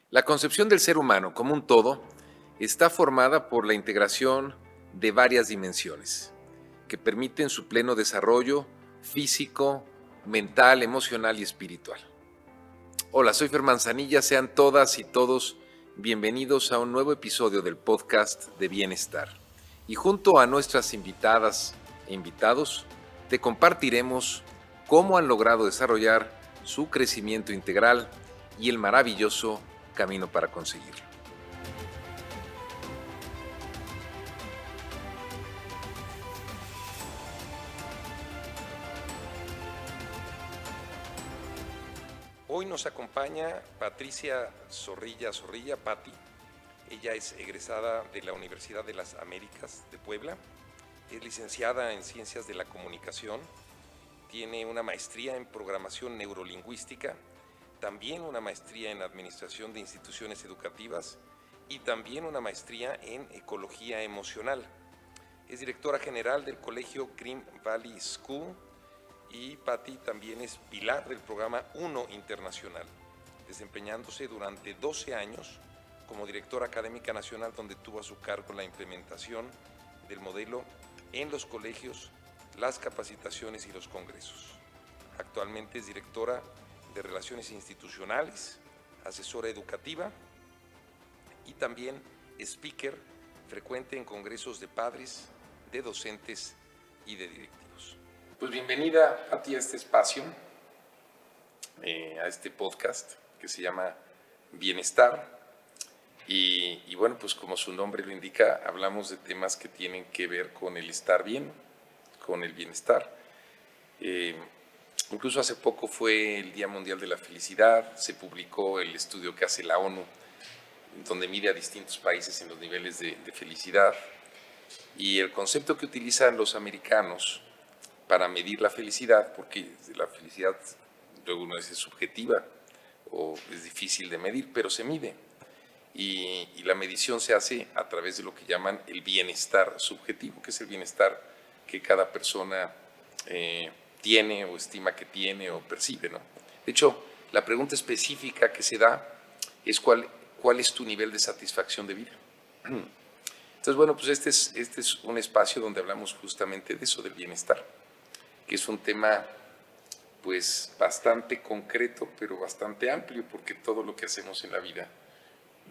La concepción del ser humano como un todo está formada por la integración de varias dimensiones que permiten su pleno desarrollo físico, mental, emocional y espiritual. Hola, soy Fer Manzanilla, sean todas y todos bienvenidos a un nuevo episodio del podcast de Bienestar. Y junto a nuestras invitadas e invitados, te compartiremos cómo han logrado desarrollar su crecimiento integral y el maravilloso camino para conseguirlo. Hoy nos acompaña Patricia Zorrilla, Pati. Ella es egresada de la Universidad de las Américas de Puebla, es licenciada en Ciencias de la Comunicación, tiene una maestría en Programación Neurolingüística, también una maestría en Administración de Instituciones Educativas y también una maestría en Ecología Emocional. Es directora general del Colegio Green Valley School y Patti también es pilar del programa UNO Internacional, desempeñándose durante 12 años como directora académica nacional, donde tuvo a su cargo la implementación del modelo en los colegios, las capacitaciones y los congresos. Actualmente es directora de Relaciones Institucionales, asesora educativa y también speaker frecuente en congresos de padres, de docentes y de directivos. Pues bienvenida a ti a este espacio, a este podcast que se llama Bienestar. Y bueno, pues como su nombre lo indica, hablamos de temas que tienen que ver con el estar bien, con el bienestar. Incluso hace poco fue el Día Mundial de la Felicidad, se publicó el estudio que hace la ONU, donde mide a distintos países en los niveles de felicidad. Y el concepto que utilizan los americanos para medir la felicidad, porque la felicidad luego no es subjetiva o es difícil de medir, pero se mide. Y la medición se hace a través de lo que llaman el bienestar subjetivo, que es el bienestar que cada persona tiene o estima que tiene o percibe, ¿no? De hecho, la pregunta específica que se da es cuál es tu nivel de satisfacción de vida. Entonces, bueno, pues este es un espacio donde hablamos justamente de eso, del bienestar, que es un tema pues bastante concreto, pero bastante amplio, porque todo lo que hacemos en la vida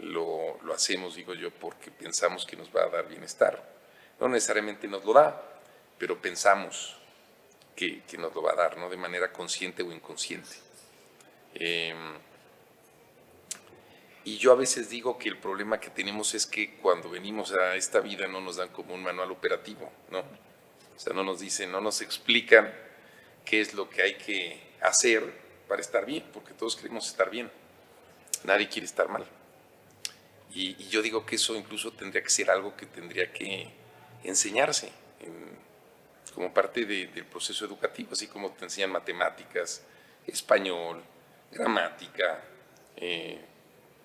lo hacemos, digo yo, porque pensamos que nos va a dar bienestar. No necesariamente nos lo da, pero pensamos que nos lo va a dar, ¿no? De manera consciente o inconsciente. Y yo a veces digo que el problema que tenemos es que cuando venimos a esta vida no nos dan como un manual operativo, ¿no? O sea, no nos dicen, no nos explican qué es lo que hay que hacer para estar bien, porque todos queremos estar bien, nadie quiere estar mal. Y yo digo que eso incluso tendría que ser algo que tendría que enseñarse como parte del proceso educativo, así como te enseñan matemáticas, español, gramática,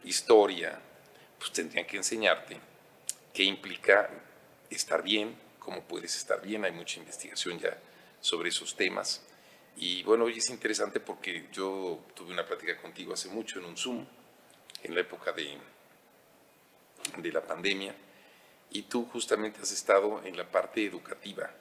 historia, pues tendrían que enseñarte qué implica estar bien, cómo puedes estar bien. Hay mucha investigación ya sobre esos temas. Y bueno, hoy es interesante porque yo tuve una plática contigo hace mucho en un Zoom, en la época de la pandemia, y tú justamente has estado en la parte educativa.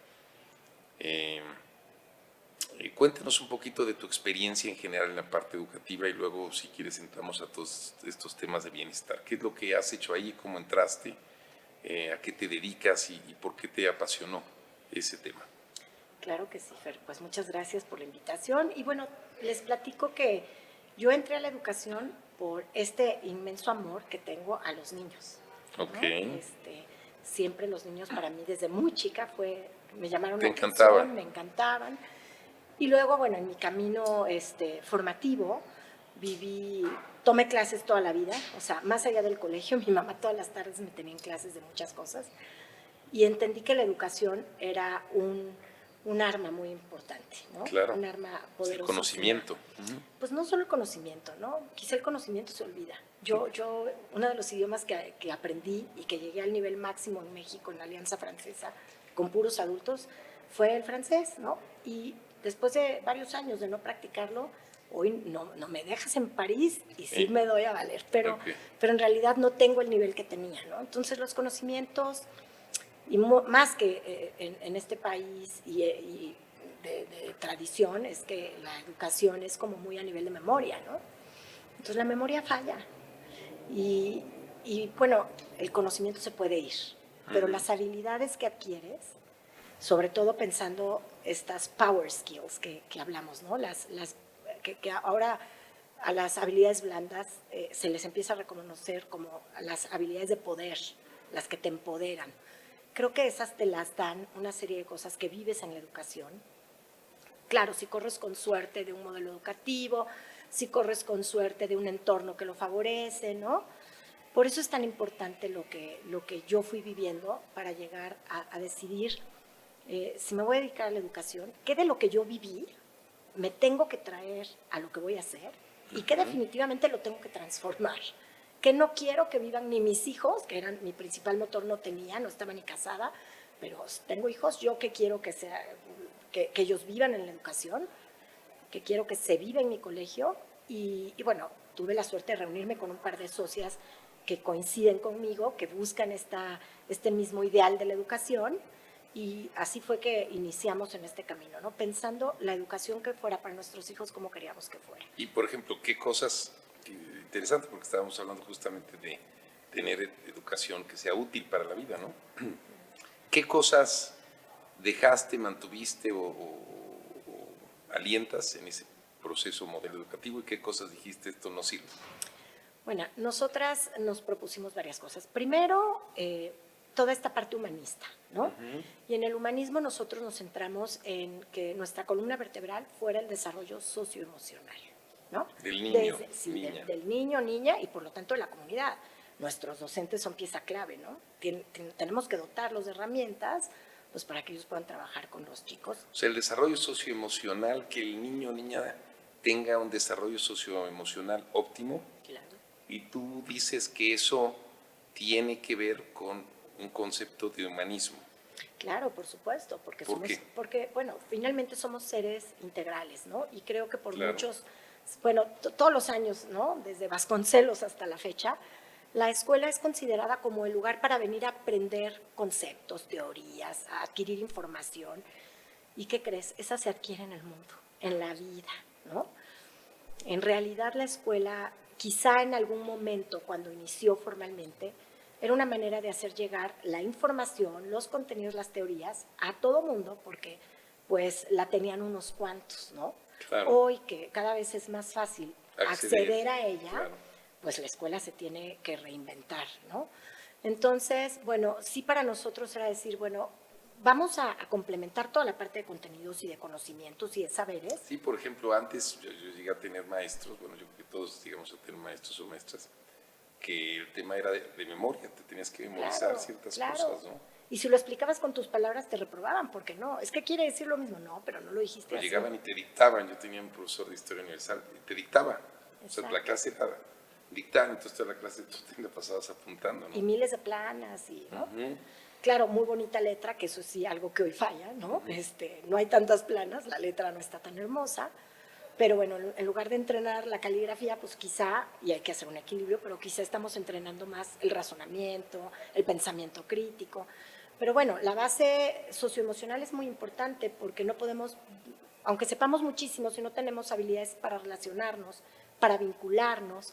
Cuéntanos un poquito de tu experiencia en general en la parte educativa y luego, si quieres, entramos a todos estos temas de bienestar. ¿Qué es lo que has hecho ahí? ¿Cómo entraste? ¿A qué te dedicas y por qué te apasionó ese tema? Claro que sí, Fer. Pues muchas gracias por la invitación. Y bueno, les platico que yo entré a la educación por este inmenso amor que tengo a los niños, ¿no? Ok. Siempre los niños para mí desde muy chica me llamaron ¿Te la encantaba? atención, me encantaban. Y luego, bueno, en mi camino formativo tomé clases toda la vida, o sea, más allá del colegio, mi mamá todas las tardes me tenía en clases de muchas cosas y entendí que la educación era un arma muy importante, ¿no? Claro. Un arma poderosa. El conocimiento. Pues no solo el conocimiento, ¿no? Quizá el conocimiento se olvida. Uno de los idiomas que aprendí y que llegué al nivel máximo en México, en la Alianza Francesa, con puros adultos, fue el francés, ¿no? Y después de varios años de no practicarlo, hoy no me dejas en París y sí me doy a valer, pero Okay. en realidad no tengo el nivel que tenía, ¿no? Entonces los conocimientos, y más que en este país y de tradición, es que la educación es como muy a nivel de memoria, ¿no? Entonces la memoria falla y, bueno, el conocimiento se puede ir, pero las habilidades que adquieres, sobre todo pensando estas power skills que hablamos, ¿no? Que ahora a las habilidades blandas se les empieza a reconocer como las habilidades de poder, las que te empoderan. Creo que esas te las dan una serie de cosas que vives en la educación. Claro, si corres con suerte de un modelo educativo, si corres con suerte de un entorno que lo favorece, ¿no? Por eso es tan importante lo que yo fui viviendo para llegar a decidir si me voy a dedicar a la educación, qué de lo que yo viví me tengo que traer a lo que voy a hacer y qué definitivamente lo tengo que transformar. Que no quiero que vivan ni mis hijos, que eran mi principal motor, no estaba ni casada, pero tengo hijos, yo que quiero que ellos vivan en la educación, que quiero que se viva en mi colegio y bueno, tuve la suerte de reunirme con un par de socias que coinciden conmigo, que buscan este mismo ideal de la educación y así fue que iniciamos en este camino, ¿no? Pensando la educación que fuera para nuestros hijos como queríamos que fuera. Y, por ejemplo, ¿qué cosas, interesante, porque estábamos hablando justamente de tener educación que sea útil para la vida, ¿no? ¿Qué cosas dejaste, mantuviste o alientas en ese proceso modelo educativo y qué cosas dijiste esto no sirve? Bueno, nosotras nos propusimos varias cosas. Primero, toda esta parte humanista, ¿no? Y en el humanismo nosotros nos centramos en que nuestra columna vertebral fuera el desarrollo socioemocional, ¿no? Del niño, niña. Del niño, niña y por lo tanto de la comunidad. Nuestros docentes son pieza clave, ¿no? Tenemos que dotarlos de herramientas pues para que ellos puedan trabajar con los chicos. O sea, el desarrollo socioemocional, que el niño o niña tenga un desarrollo socioemocional óptimo. Claro. Y tú dices que eso tiene que ver con un concepto de humanismo. Claro, por supuesto, porque bueno, finalmente somos seres integrales, ¿no? Y creo que por muchos, bueno, todos los años, ¿no? Desde Vasconcelos hasta la fecha, la escuela es considerada como el lugar para venir a aprender conceptos, teorías, a adquirir información. ¿Y qué crees? Esa se adquiere en el mundo, en la vida, ¿no? En realidad la escuela, quizá en algún momento cuando inició formalmente, era una manera de hacer llegar la información, los contenidos, las teorías a todo mundo, porque pues la tenían unos cuantos, ¿no? Claro. Hoy que cada vez es más fácil acceder a ella, claro, pues la escuela se tiene que reinventar, ¿no? Entonces, bueno, sí para nosotros era decir, bueno, vamos a complementar toda la parte de contenidos y de conocimientos y de saberes. Sí, por ejemplo, antes yo llegué a tener maestros, bueno, yo creo que todos llegamos a tener maestros o maestras, que el tema era de memoria, te tenías que memorizar ciertas cosas, ¿no? Y si lo explicabas con tus palabras te reprobaban, porque no, es que quiere decir lo mismo, no, pero no lo dijiste así. Llegaban y te dictaban, yo tenía un profesor de Historia Universal, te dictaba, o sea, la clase era dictar, entonces toda la clase tú te la pasabas apuntando, ¿no? Y miles de planas, y, ¿no? Claro, muy bonita letra, que eso sí, algo que hoy falla, ¿no? No hay tantas planas, la letra no está tan hermosa, pero bueno, en lugar de entrenar la caligrafía, pues quizá, y hay que hacer un equilibrio, pero quizá estamos entrenando más el razonamiento, el pensamiento crítico. Pero bueno, la base socioemocional es muy importante porque no podemos, aunque sepamos muchísimo, si no tenemos habilidades para relacionarnos, para vincularnos,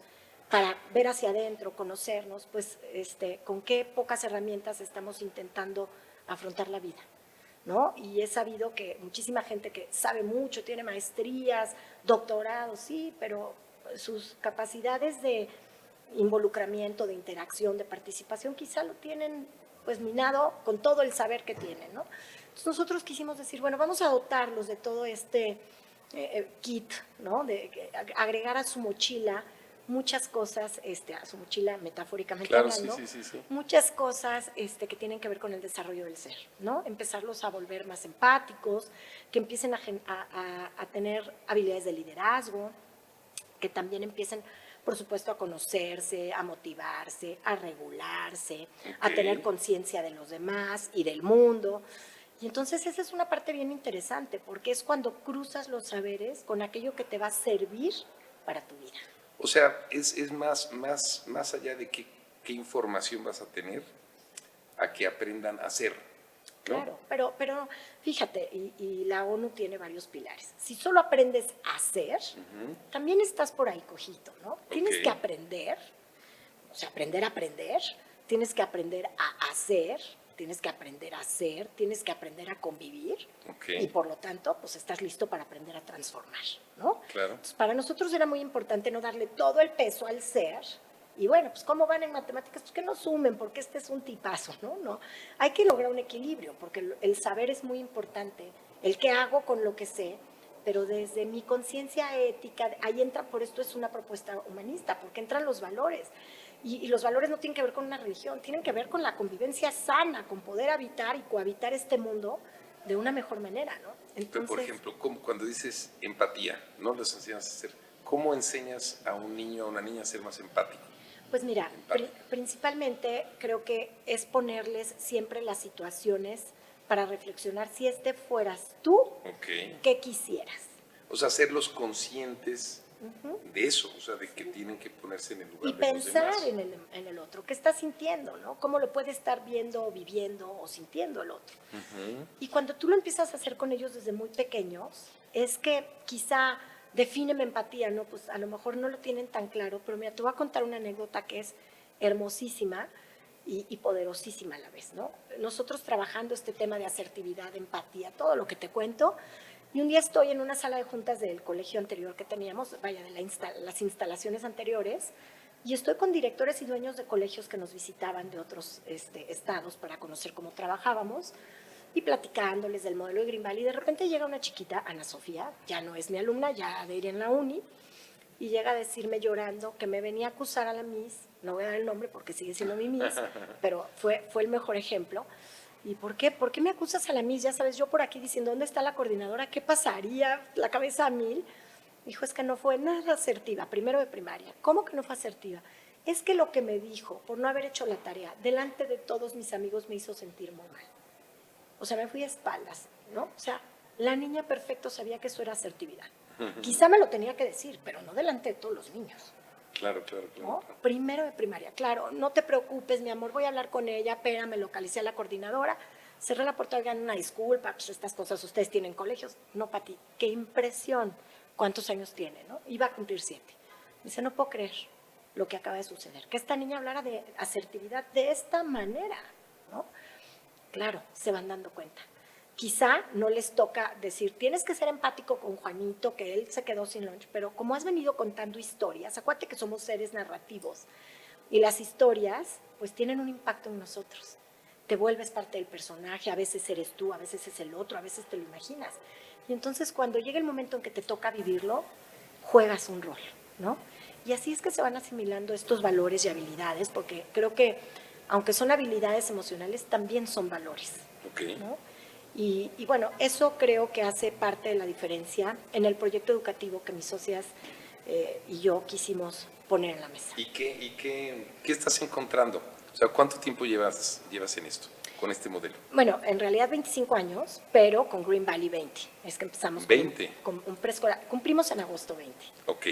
para ver hacia adentro, conocernos, pues con qué pocas herramientas estamos intentando afrontar la vida, ¿no? Y he sabido que muchísima gente que sabe mucho, tiene maestrías, doctorados, sí, pero sus capacidades de involucramiento, de interacción, de participación, quizá lo tienen pues minado con todo el saber que tienen, ¿no? Entonces nosotros quisimos decir, bueno, vamos a dotarlos de todo este kit, ¿no? De agregar a su mochila muchas cosas, a su mochila metafóricamente hablando, sí. Muchas cosas que tienen que ver con el desarrollo del ser, ¿no? Empezarlos a volver más empáticos, que empiecen a tener habilidades de liderazgo, que también empiecen, por supuesto, a conocerse, a motivarse, a regularse, a tener conciencia de los demás y del mundo. Y entonces esa es una parte bien interesante, porque es cuando cruzas los saberes con aquello que te va a servir para tu vida. O sea, es más allá de qué información vas a tener, a que aprendan a hacer, ¿no? Claro, pero fíjate, y la ONU tiene varios pilares. Si solo aprendes a hacer, también estás por ahí cojito, ¿no? Tienes que aprender, o sea, aprender a aprender, tienes que aprender a hacer, tienes que aprender a hacer, tienes que aprender a convivir y por lo tanto, pues estás listo para aprender a transformar, ¿no? Claro. Entonces, para nosotros era muy importante no darle todo el peso al ser. Y bueno, pues ¿cómo van en matemáticas? Pues que no sumen, porque este es un tipazo, ¿no? No. Hay que lograr un equilibrio, porque el saber es muy importante, el que hago con lo que sé, pero desde mi conciencia ética, ahí entra, por esto es una propuesta humanista, porque entran los valores. Y los valores no tienen que ver con una religión, tienen que ver con la convivencia sana, con poder habitar y cohabitar este mundo de una mejor manera, ¿no? Entonces, pero por ejemplo, cuando dices empatía, ¿no? Les enseñas a hacer, ¿cómo enseñas a un niño o a una niña a ser más empático? Pues mira, principalmente creo que es ponerles siempre las situaciones para reflexionar si fueras tú, ¿qué quisieras? O sea, hacerlos conscientes de eso, o sea, de que tienen que ponerse en el lugar y de los demás. pensar en el otro, qué está sintiendo, ¿no? Cómo lo puede estar viendo, viviendo o sintiendo el otro. Y cuando tú lo empiezas a hacer con ellos desde muy pequeños, es que quizá defíneme empatía, ¿no? Pues a lo mejor no lo tienen tan claro, pero mira, te voy a contar una anécdota que es hermosísima y poderosísima a la vez, ¿no? Nosotros trabajando este tema de asertividad, empatía, todo lo que te cuento, y un día estoy en una sala de juntas del colegio anterior que teníamos, vaya, de las instalaciones anteriores, y estoy con directores y dueños de colegios que nos visitaban de otros estados para conocer cómo trabajábamos, y platicándoles del modelo de Green Valley, y de repente llega una chiquita, Ana Sofía, ya no es mi alumna, ya de ir en la uni, y llega a decirme llorando que me venía a acusar a la Miss, no voy a dar el nombre porque sigue siendo mi Miss, pero fue el mejor ejemplo. ¿Y por qué? ¿Por qué me acusas a la Miss? Ya sabes, yo por aquí diciendo, ¿dónde está la coordinadora? ¿Qué pasaría? La cabeza a mil. Dijo, es que no fue nada asertiva, primero de primaria. ¿Cómo que no fue asertiva? Es que lo que me dijo, por no haber hecho la tarea, delante de todos mis amigos me hizo sentir muy mal. O sea, me fui a espaldas, ¿no? O sea, la niña perfecto sabía que eso era asertividad. Quizá me lo tenía que decir, pero no delante de todos los niños. Claro. ¿No? Primero de primaria, claro, no te preocupes, mi amor, voy a hablar con ella, me localicé a la coordinadora, cerré la puerta, oigan, una disculpa, pues estas cosas ustedes tienen colegios. No, Pati, qué impresión. ¿Cuántos años tiene, no? Iba a cumplir 7. Dice, no puedo creer lo que acaba de suceder, que esta niña hablara de asertividad de esta manera, ¿no? Claro, se van dando cuenta. Quizá no les toca decir, tienes que ser empático con Juanito, que él se quedó sin lunch, pero como has venido contando historias, acuérdate que somos seres narrativos y las historias pues tienen un impacto en nosotros. Te vuelves parte del personaje, a veces eres tú, a veces es el otro, a veces te lo imaginas. Y entonces cuando llega el momento en que te toca vivirlo, juegas un rol, ¿no? Y así es que se van asimilando estos valores y habilidades, porque creo que aunque son habilidades emocionales, también son valores, ¿no? Y bueno, eso creo que hace parte de la diferencia en el proyecto educativo que mis socias y yo quisimos poner en la mesa. ¿Y qué estás encontrando? O sea, ¿cuánto tiempo llevas en esto, con este modelo? Bueno, en realidad 25 años, pero con Green Valley 20. Es que empezamos 20. Con un preescolar. Cumplimos en agosto 20. Ok.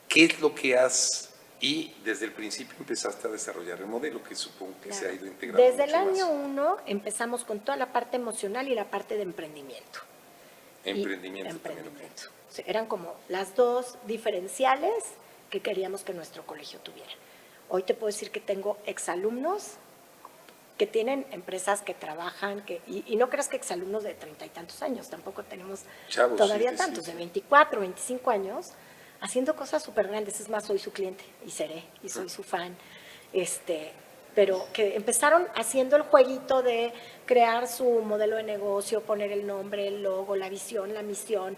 ¿Qué es lo que has... Y desde el principio empezaste a desarrollar el modelo, que supongo que se ha ido integrando desde el mucho año más. 1 empezamos con toda la parte emocional y la parte de emprendimiento. Emprendimiento. Sí, eran como las dos diferenciales que queríamos que nuestro colegio tuviera. Hoy te puedo decir que tengo exalumnos que tienen empresas que trabajan, y no creas que exalumnos de 30 y tantos años, tampoco tenemos Chavos, todavía sí, tantos, sí. de 24, 25 años, haciendo cosas súper grandes. Es más, soy su cliente y seré, y soy su fan. Pero que empezaron haciendo el jueguito de crear su modelo de negocio, poner el nombre, el logo, la visión, la misión,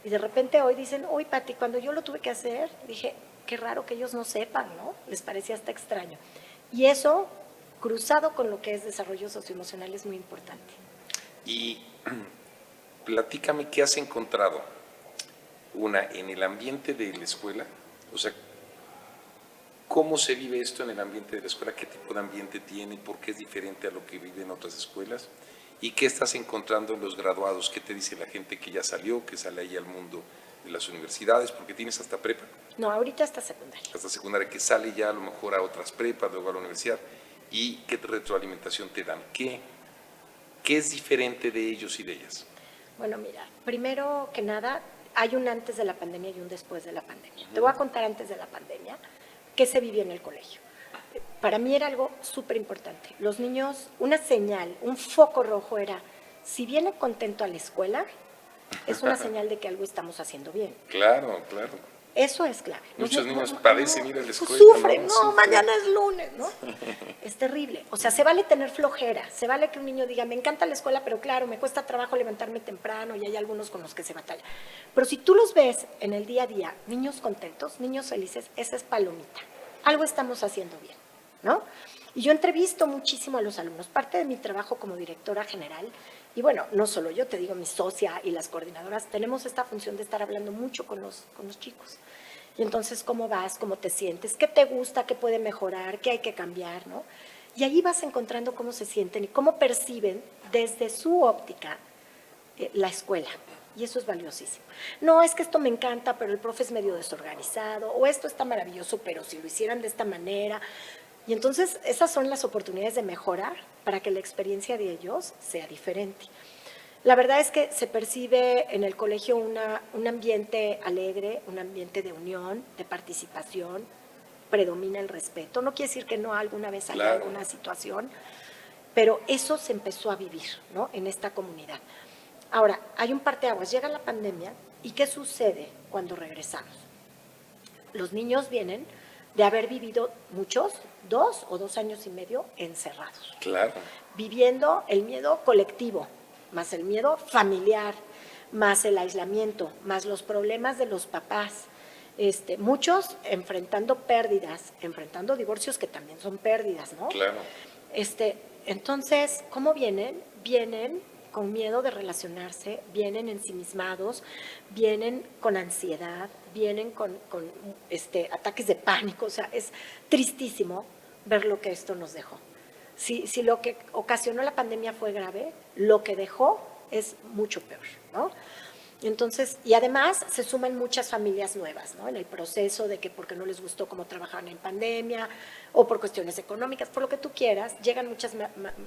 y de repente hoy dicen, uy, Pati, cuando yo lo tuve que hacer, dije, qué raro que ellos no sepan, ¿no? Les parecía hasta extraño. Y eso, cruzado con lo que es desarrollo socioemocional, es muy importante. Y platícame qué has encontrado, en el ambiente de la escuela, o sea, ¿cómo se vive esto en el ambiente de la escuela? ¿Qué tipo de ambiente tiene? ¿Por qué es diferente a lo que vive en otras escuelas? ¿Y qué estás encontrando en los graduados? ¿Qué te dice la gente que ya salió, que sale ahí al mundo de las universidades? Porque tienes hasta prepa. No, ahorita hasta secundaria. Hasta secundaria, que sale ya a lo mejor a otras prepas, luego a la universidad. ¿Y qué retroalimentación te dan? ¿Qué es diferente de ellos y de ellas? Bueno, mira, primero que nada, hay un antes de la pandemia y un después de la pandemia. Te voy a contar antes de la pandemia qué se vivió en el colegio. Para mí era algo súper importante. Los niños, una señal, un foco rojo era, si viene contento a la escuela, es una señal de que algo estamos haciendo bien. Claro, claro. Eso es clave. Muchos niños padecen ir a la escuela. Sufren, mañana es lunes, ¿no? Es terrible. O sea, se vale tener flojera, se vale que un niño diga, me encanta la escuela, pero claro, me cuesta trabajo levantarme temprano y hay algunos con los que se batalla. Pero si tú los ves en el día a día, niños contentos, niños felices, esa es palomita. Algo estamos haciendo bien, ¿no? Y yo entrevisto muchísimo a los alumnos, parte de mi trabajo como directora general, y bueno, no solo yo, te digo, mi socia y las coordinadoras, tenemos esta función de estar hablando mucho con los chicos. Y entonces, ¿cómo vas? ¿Cómo te sientes? ¿Qué te gusta? ¿Qué puede mejorar? ¿Qué hay que cambiar? ¿No? Y ahí vas encontrando cómo se sienten y cómo perciben desde su óptica la escuela. Y eso es valiosísimo. No, es que esto me encanta, pero el profe es medio desorganizado, o esto está maravilloso, pero si lo hicieran de esta manera. Y entonces esas son las oportunidades de mejorar para que la experiencia de ellos sea diferente. La verdad es que se percibe en el colegio un ambiente alegre, un ambiente de unión, de participación, predomina el respeto. No quiere decir que no alguna vez haya alguna situación, pero eso se empezó a vivir, ¿no?, en esta comunidad. Ahora, hay un parteaguas, llega la pandemia, ¿y qué sucede cuando regresamos? Los niños vienen de haber vivido muchos, 2 o 2 años y medio encerrados. Claro. Viviendo el miedo colectivo, más el miedo familiar, más el aislamiento, más los problemas de los papás. Muchos enfrentando pérdidas, enfrentando divorcios que también son pérdidas, ¿no? Claro. Entonces, ¿cómo vienen? Vienen con miedo de relacionarse, vienen ensimismados, vienen con ansiedad, vienen con ataques de pánico. O sea, es tristísimo ver lo que esto nos dejó. Si lo que ocasionó la pandemia fue grave, lo que dejó es mucho peor, ¿no? Entonces, y además se suman muchas familias nuevas, ¿no?, en el proceso de que porque no les gustó cómo trabajaban en pandemia o por cuestiones económicas, por lo que tú quieras, llegan muchas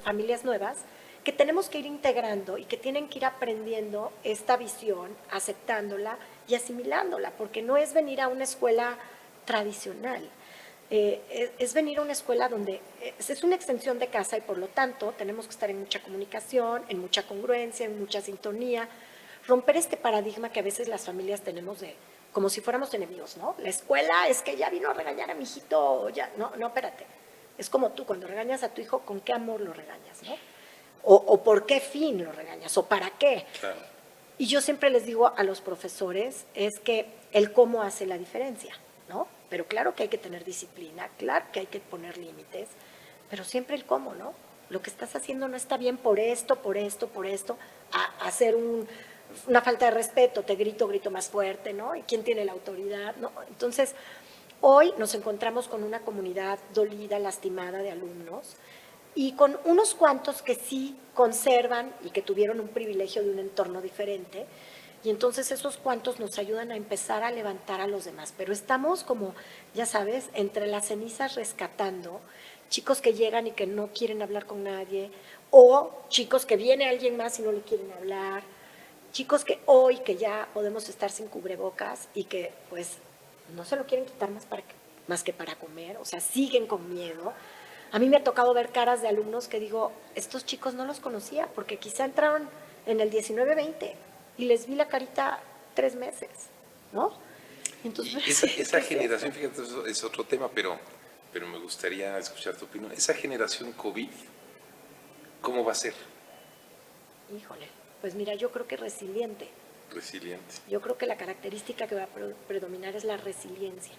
familias nuevas que tenemos que ir integrando y que tienen que ir aprendiendo esta visión, aceptándola y asimilándola, porque no es venir a una escuela tradicional. Es venir a una escuela donde es una extensión de casa y por lo tanto tenemos que estar en mucha comunicación, en mucha congruencia, en mucha sintonía, romper este paradigma que a veces las familias tenemos de como si fuéramos enemigos, ¿no? La escuela es que ya vino a regañar a mi hijito, ya, no, espérate. Es como tú, cuando regañas a tu hijo, ¿con qué amor lo regañas, no? O por qué fin lo regañas, o para qué. Claro. Y yo siempre les digo a los profesores, es que el cómo hace la diferencia, ¿no? Pero claro que hay que tener disciplina, claro que hay que poner límites, pero siempre el cómo, ¿no? Lo que estás haciendo no está bien por esto, a hacer una falta de respeto, te grito más fuerte, ¿no? ¿Y quién tiene la autoridad? ¿No? Entonces, hoy nos encontramos con una comunidad dolida, lastimada de alumnos y con unos cuantos que sí conservan y que tuvieron un privilegio de un entorno diferente. Y entonces esos cuantos nos ayudan a empezar a levantar a los demás. Pero estamos como, ya sabes, entre las cenizas rescatando chicos que llegan y que no quieren hablar con nadie, o chicos que viene alguien más y no le quieren hablar, chicos que hoy que ya podemos estar sin cubrebocas y que pues no se lo quieren quitar más que para comer, o sea, siguen con miedo. A mí me ha tocado ver caras de alumnos que digo, estos chicos no los conocía porque quizá entraron en el 19-20 y les vi la carita 3 meses, ¿no? Entonces, esa generación, fíjate, eso es otro tema, pero me gustaría escuchar tu opinión. Esa generación COVID, ¿cómo va a ser? Híjole, pues mira, yo creo que resiliente. Resiliente. Yo creo que la característica que va a predominar es la resiliencia,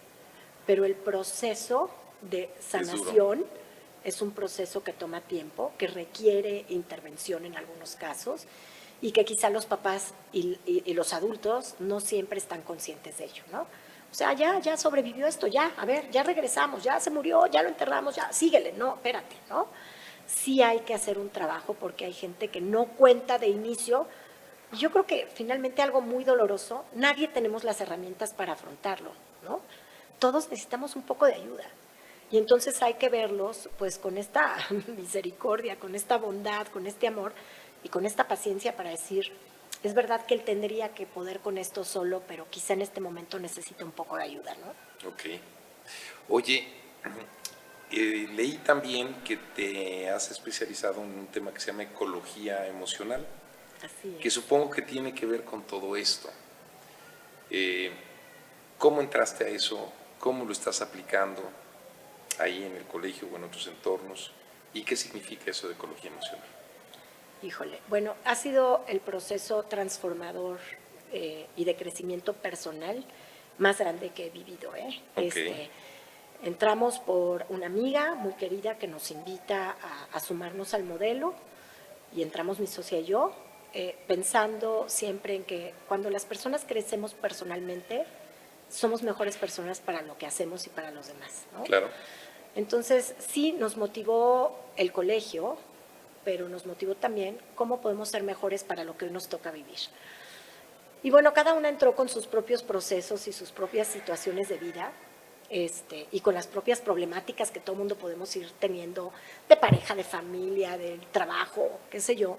pero el proceso de sanación es un proceso que toma tiempo, que requiere intervención en algunos casos y que quizá los papás y los adultos no siempre están conscientes de ello, ¿no? O sea, ya sobrevivió esto, ya, a ver, ya regresamos, ya se murió, ya lo enterramos, ya, síguele, no, espérate, ¿no? sí hay que hacer un trabajo porque hay gente que no cuenta de inicio. Y yo creo que finalmente algo muy doloroso, nadie tenemos las herramientas para afrontarlo, ¿no? Todos necesitamos un poco de ayuda. Y entonces hay que verlos pues con esta misericordia, con esta bondad, con este amor y con esta paciencia para decir, es verdad que él tendría que poder con esto solo, pero quizá en este momento necesita un poco de ayuda, ¿no? Ok. Oye, leí también que te has especializado en un tema que se llama ecología emocional, Así es. que supongo que tiene que ver con todo esto. ¿Cómo entraste a eso? ¿Cómo lo estás aplicando ahí en el colegio o en otros entornos? ¿Y qué significa eso de ecología emocional? Híjole, bueno, ha sido el proceso transformador y de crecimiento personal más grande que he vivido. Okay. Entramos por una amiga muy querida que nos invita a sumarnos al modelo y entramos mi socia y yo, pensando siempre en que cuando las personas crecemos personalmente, somos mejores personas para lo que hacemos y para los demás, ¿no? Claro. Entonces, sí, nos motivó el colegio, pero nos motivó también cómo podemos ser mejores para lo que hoy nos toca vivir. Y bueno, cada una entró con sus propios procesos y sus propias situaciones de vida, y con las propias problemáticas que todo mundo podemos ir teniendo de pareja, de familia, del trabajo, qué sé yo.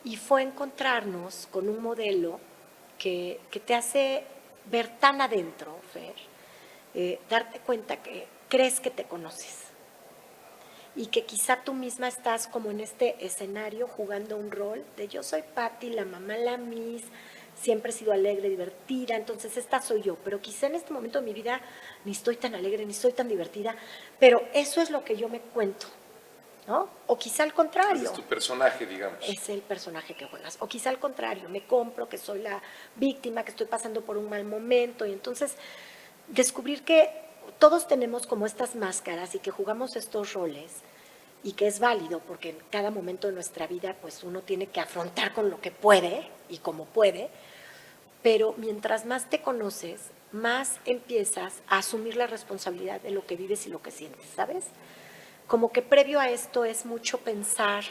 Y fue encontrarnos con un modelo que te hace ver tan adentro, Fer, darte cuenta que crees que te conoces y que quizá tú misma estás como en este escenario jugando un rol de yo soy Patti, la mamá, la Miss, siempre he sido alegre, divertida, entonces esta soy yo, pero quizá en este momento de mi vida ni estoy tan alegre, ni estoy tan divertida, pero eso es lo que yo me cuento, ¿no? O quizá al contrario. Es tu personaje, digamos. Es el personaje que juegas. O quizá al contrario, me compro que soy la víctima, que estoy pasando por un mal momento y entonces descubrir que todos tenemos como estas máscaras y que jugamos estos roles y que es válido porque en cada momento de nuestra vida pues uno tiene que afrontar con lo que puede y como puede, pero mientras más te conoces, más empiezas a asumir la responsabilidad de lo que vives y lo que sientes, ¿sabes? Como que previo a esto es mucho pensar,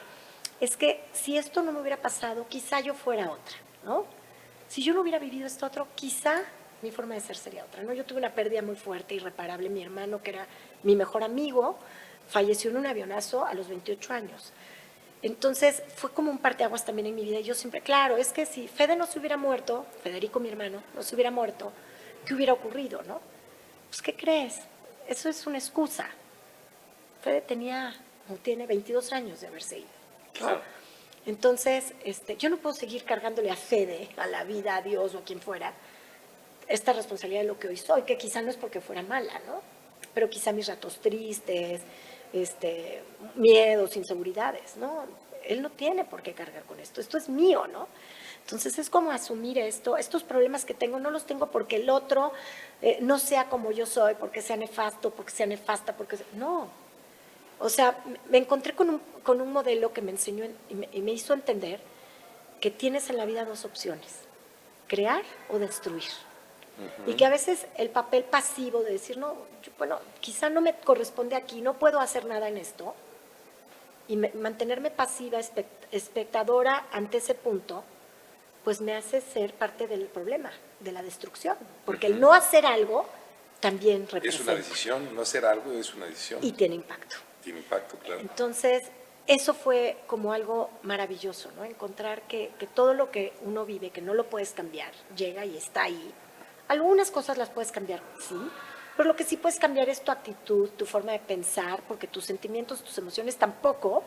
es que si esto no me hubiera pasado, quizá yo fuera otra, ¿no? Si yo no hubiera vivido esto otro, quizá mi forma de ser sería otra, ¿no? Yo tuve una pérdida muy fuerte, irreparable. Mi hermano, que era mi mejor amigo, falleció en un avionazo a los 28 años. Entonces fue como un parteaguas también en mi vida. Y yo siempre, claro, es que si Fede no se hubiera muerto, Federico, mi hermano, no se hubiera muerto, ¿qué hubiera ocurrido, no? Pues, ¿qué crees? Eso es una excusa. Fede tiene 22 años de haberse ido, ¿no? Claro. Entonces, yo no puedo seguir cargándole a Fede, a la vida, a Dios o a quien fuera, esta responsabilidad de lo que hoy soy, que quizá no es porque fuera mala, ¿no? Pero quizá mis ratos tristes, miedos, inseguridades, ¿no? Él no tiene por qué cargar con esto es mío, ¿no? Entonces es como asumir estos problemas que tengo, no los tengo porque el otro no sea como yo soy, porque sea nefasto, porque sea nefasta, no. O sea, me encontré con un modelo que me enseñó y me hizo entender que tienes en la vida dos opciones, crear o destruir. Y que a veces el papel pasivo de decir, no, bueno, quizá no me corresponde aquí, no puedo hacer nada en esto, y mantenerme pasiva, espectadora ante ese punto, pues me hace ser parte del problema, de la destrucción. Porque el no hacer algo también representa. Es una decisión, no hacer algo es una decisión. Y tiene impacto. Tiene impacto, claro. Entonces, eso fue como algo maravilloso, ¿no? Encontrar que todo lo que uno vive, que no lo puedes cambiar, llega y está ahí. Algunas cosas las puedes cambiar, sí, pero lo que sí puedes cambiar es tu actitud, tu forma de pensar, porque tus sentimientos, tus emociones tampoco,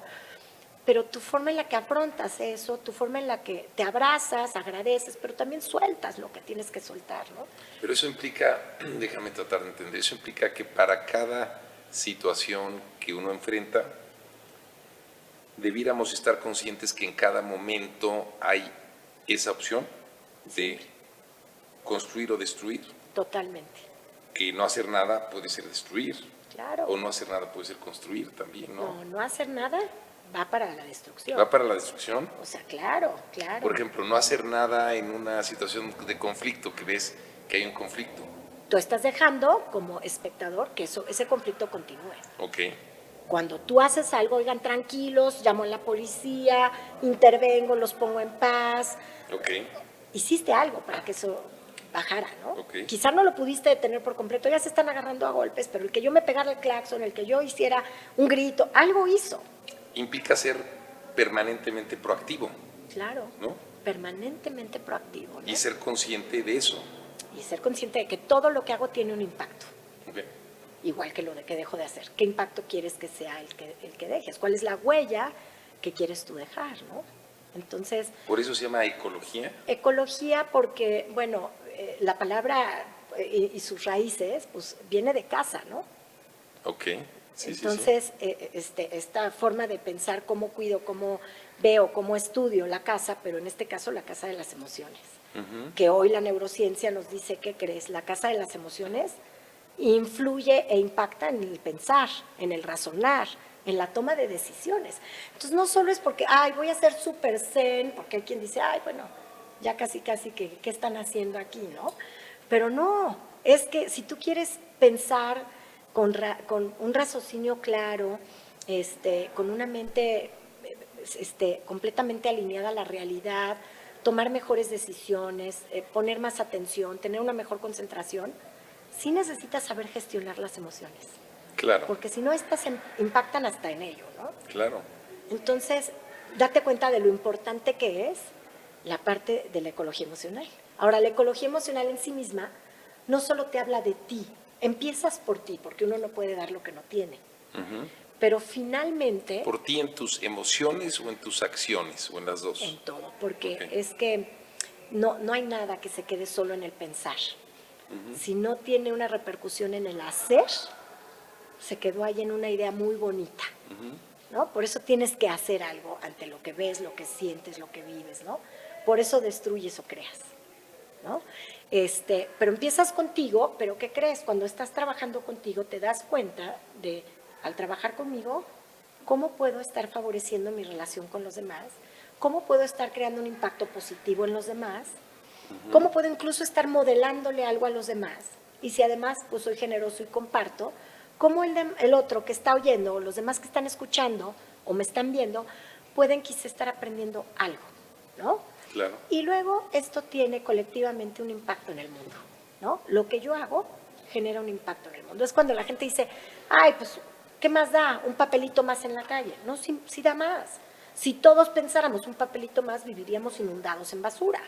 pero tu forma en la que afrontas eso, tu forma en la que te abrazas, agradeces, pero también sueltas lo que tienes que soltar, ¿no? Pero eso implica, déjame tratar de entender, eso implica que para cada situación que uno enfrenta, debiéramos estar conscientes que en cada momento hay esa opción de construir o destruir. Totalmente. Que no hacer nada puede ser destruir. Claro. O no hacer nada puede ser construir también, ¿no? No, no hacer nada va para la destrucción. ¿Va para la destrucción? O sea, claro, claro. Por ejemplo, no hacer nada en una situación de conflicto, que ves que hay un conflicto. Tú estás dejando como espectador que ese conflicto continúe. Ok. Cuando tú haces algo, oigan, tranquilos, llamo a la policía, intervengo, los pongo en paz. Ok. Hiciste algo para que eso bajara, ¿no? Ok. Quizá no lo pudiste detener por completo, ya se están agarrando a golpes, pero el que yo me pegara el claxon, el que yo hiciera un grito, algo hizo. Implica ser permanentemente proactivo, Claro, ¿no? permanentemente proactivo, ¿no? Y ser consciente de eso. Y ser consciente de que todo lo que hago tiene un impacto. Ok. Igual que lo de que dejo de hacer. ¿Qué impacto quieres que sea el que dejes? ¿Cuál es la huella que quieres tú dejar, no? Entonces, Por eso se llama ecología. ecología porque, bueno, la palabra y sus raíces, pues viene de casa, ¿no? Ok. Sí, Entonces, esta forma de pensar cómo cuido, cómo veo, cómo estudio la casa, pero en este caso la casa de las emociones. Que hoy la neurociencia nos dice, ¿qué crees? La casa de las emociones influye e impacta en el pensar, en el razonar, en la toma de decisiones. Entonces, no solo es porque, ay, voy a ser súper zen, porque hay quien dice, ay, bueno, ya casi, que, ¿qué están haciendo aquí, no? Pero no, es que si tú quieres pensar con un raciocinio claro, con una mente completamente alineada a la realidad, tomar mejores decisiones, poner más atención, tener una mejor concentración, sí necesitas saber gestionar las emociones. Claro. Porque si no, estas impactan hasta en ello, ¿no? Claro. Entonces, date cuenta de lo importante que es la parte de la ecología emocional. Ahora, la ecología emocional en sí misma no solo te habla de ti, empiezas por ti, porque uno no puede dar lo que no tiene. Pero finalmente... ¿Por ti en tus emociones o en tus acciones o en las dos? En todo, porque es que no hay nada que se quede solo en el pensar. Si no tiene una repercusión en el hacer, se quedó ahí en una idea muy bonita, ¿no? Por eso tienes que hacer algo ante lo que ves, lo que sientes, lo que vives, ¿no? Por eso destruyes o creas, ¿no? Pero empiezas contigo, pero ¿qué crees? Cuando estás trabajando contigo te das cuenta de, al trabajar conmigo, cómo puedo estar favoreciendo mi relación con los demás, cómo puedo estar creando un impacto positivo en los demás, cómo puedo incluso estar modelándole algo a los demás. Y si además pues soy generoso y comparto, cómo el otro que está oyendo o los demás que están escuchando o me están viendo pueden quizá estar aprendiendo algo, ¿no? Claro. Y luego esto tiene colectivamente un impacto en el mundo, ¿no? Lo que yo hago genera un impacto en el mundo. Es cuando la gente dice, ay, pues, ¿qué más da? Un papelito más en la calle. No, sí da más. Si todos pensáramos un papelito más, viviríamos inundados en basura.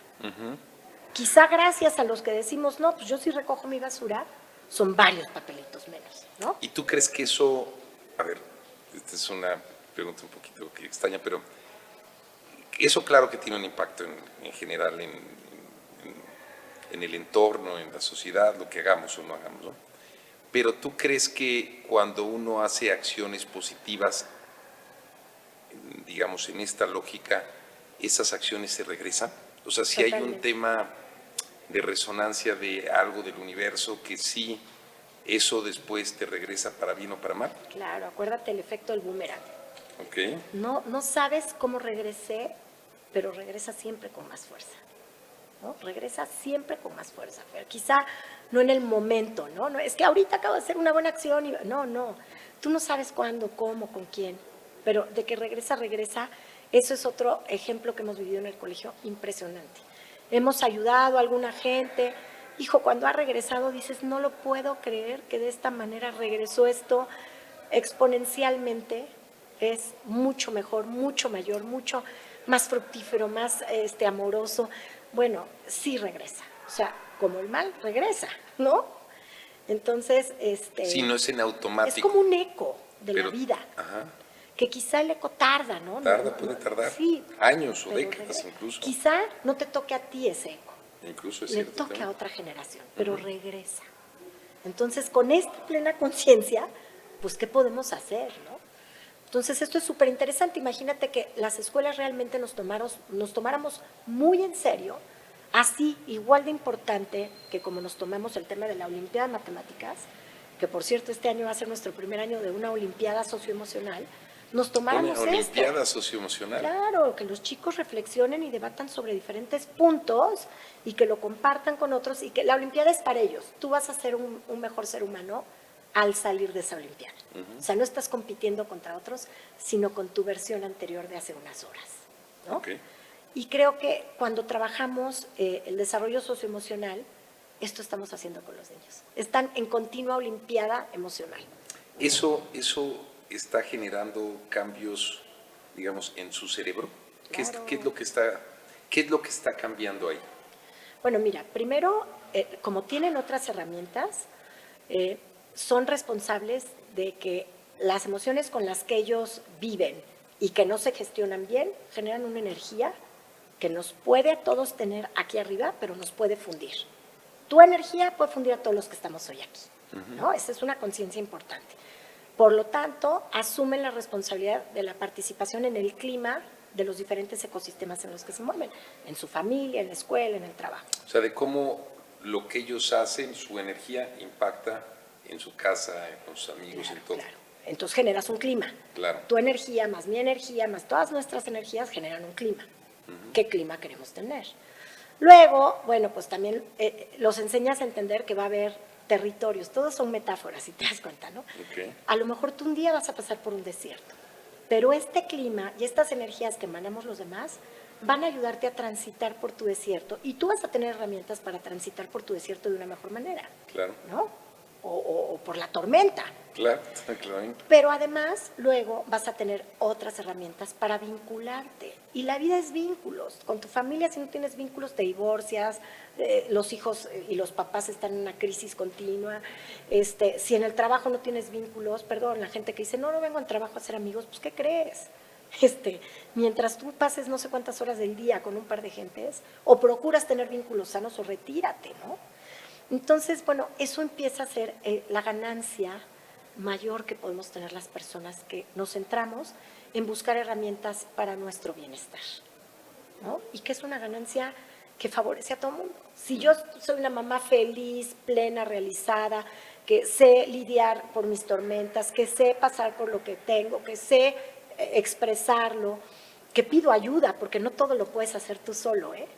Quizá gracias a los que decimos, no, pues yo sí recojo mi basura, son varios papelitos menos, ¿no? ¿Y tú crees que eso, a ver, esta es una pregunta un poquito extraña, pero eso claro que tiene un impacto en general en el entorno, en la sociedad, lo que hagamos o no hagamos, ¿no? Pero ¿tú crees que cuando uno hace acciones positivas, digamos, en esta lógica, esas acciones se regresan? O sea, si hay un tema de resonancia de algo del universo que sí, eso después te regresa para bien o para mal. Claro, acuérdate el efecto del boomerang. Ok. No sabes cómo regresé, pero regresa siempre con más fuerza, ¿no? Regresa siempre con más fuerza. Pero quizá no en el momento, ¿no? No es que ahorita acabo de hacer una buena acción. Y, no. Tú no sabes cuándo, cómo, con quién. Pero de que regresa. Eso es otro ejemplo que hemos vivido en el colegio impresionante. Hemos ayudado a alguna gente. Hijo, cuando ha regresado dices, no lo puedo creer que de esta manera regresó esto exponencialmente. Es mucho mejor, mucho mayor, mucho más fructífero, más amoroso. Bueno, sí regresa. O sea, como el mal regresa, ¿no? Entonces, Sí, no es en automático. es como un eco de la vida. Ajá. Que quizá el eco tarda, ¿no? Puede tardar sí, años o décadas incluso. Quizá no te toque a ti ese eco. Incluso es le cierto, toque también a otra generación, pero regresa. Entonces, con esta plena conciencia, pues, ¿qué podemos hacer, no? Entonces, esto es súper interesante. Imagínate que las escuelas realmente nos tomáramos muy en serio, así, igual de importante que como nos tomamos el tema de la Olimpiada de Matemáticas, que por cierto este año va a ser nuestro primer año de una Olimpiada socioemocional, nos tomáramos una Olimpiada socioemocional. Claro, que los chicos reflexionen y debatan sobre diferentes puntos y que lo compartan con otros y que la Olimpiada es para ellos. Tú vas a ser un mejor ser humano al salir de esa Olimpiada. O sea, no estás compitiendo contra otros, sino con tu versión anterior de hace unas horas, ¿no? Okay. Y creo que cuando trabajamos el desarrollo socioemocional, esto estamos haciendo con los niños. Están en continua Olimpiada emocional. Eso está generando cambios, digamos, en su cerebro. Claro. ¿Qué es lo que está cambiando ahí? Bueno, mira, primero, como tienen otras herramientas, son responsables de que las emociones con las que ellos viven y que no se gestionan bien generan una energía que nos puede a todos tener aquí arriba, pero nos puede fundir. Tu energía puede fundir a todos los que estamos hoy aquí, ¿no? Esa es una conciencia importante. Por lo tanto, asumen la responsabilidad de la participación en el clima de los diferentes ecosistemas en los que se mueven, en su familia, en la escuela, en el trabajo. O sea, de cómo lo que ellos hacen, su energía impacta en su casa, con sus amigos, Claro, en todo. claro. Entonces generas un clima. Claro. Tu energía más mi energía más todas nuestras energías generan un clima. ¿Qué clima queremos tener? Luego, bueno, pues también los enseñas a entender que va a haber territorios, todos son metáforas, si te das cuenta, ¿no? Okay. A lo mejor tú un día vas a pasar por un desierto, pero este clima y estas energías que emanamos los demás van a ayudarte a transitar por tu desierto y tú vas a tener herramientas para transitar por tu desierto de una mejor manera, Claro. ¿no? O por la tormenta. Claro, claro. Pero además, luego vas a tener otras herramientas para vincularte. Y la vida es vínculos. Con tu familia, si no tienes vínculos, te divorcias, los hijos y los papás están en una crisis continua. Si en el trabajo no tienes vínculos, perdón, la gente que dice, no vengo al trabajo a hacer amigos, pues, ¿qué crees? Mientras tú pases no sé cuántas horas del día con un par de gentes, o procuras tener vínculos sanos o retírate, ¿no? Entonces, bueno, eso empieza a ser la ganancia mayor que podemos tener las personas que nos centramos en buscar herramientas para nuestro bienestar, ¿no? Y que es una ganancia que favorece a todo el mundo. Si yo soy una mamá feliz, plena, realizada, que sé lidiar por mis tormentas, que sé pasar por lo que tengo, que sé expresarlo, que pido ayuda, porque no todo lo puedes hacer tú solo, ¿eh?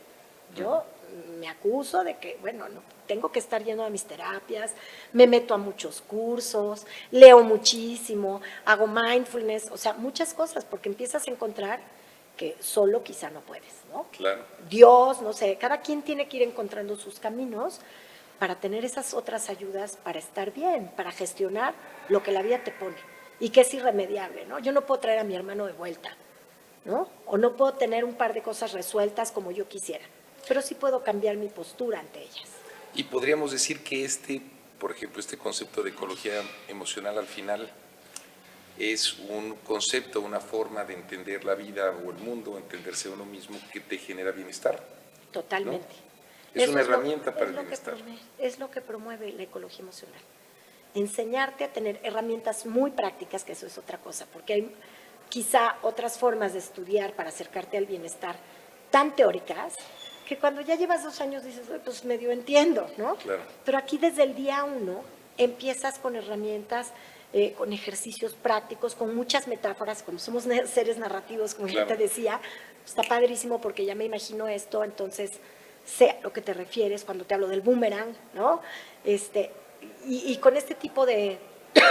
Yo me acuso de que, bueno, no, tengo que estar yendo a mis terapias, me meto a muchos cursos, leo muchísimo, hago mindfulness, o sea, muchas cosas, porque empiezas a encontrar que solo quizá no puedes, ¿no? Claro. Dios, no sé, cada quien tiene que ir encontrando sus caminos para tener esas otras ayudas para estar bien, para gestionar lo que la vida te pone y que es irremediable, ¿no? Yo no puedo traer a mi hermano de vuelta, ¿no? O no puedo tener un par de cosas resueltas como yo quisiera, pero sí puedo cambiar mi postura ante ellas. Y podríamos decir que por ejemplo, este concepto de ecología emocional al final es un concepto, una forma de entender la vida o el mundo, entenderse a uno mismo que te genera bienestar. Totalmente. ¿No? Es una herramienta para el bienestar. Es lo que promueve la ecología emocional. Enseñarte a tener herramientas muy prácticas, que eso es otra cosa, porque hay quizá otras formas de estudiar para acercarte al bienestar tan teóricas que cuando ya llevas 2 años dices, pues medio entiendo, ¿no? Claro. Pero aquí desde el día 1 empiezas con herramientas, con ejercicios prácticos, con muchas metáforas, como somos seres narrativos, como Claro. yo te decía, está padrísimo porque ya me imagino esto, entonces sé a lo que te refieres cuando te hablo del boomerang, ¿no? Y con este tipo de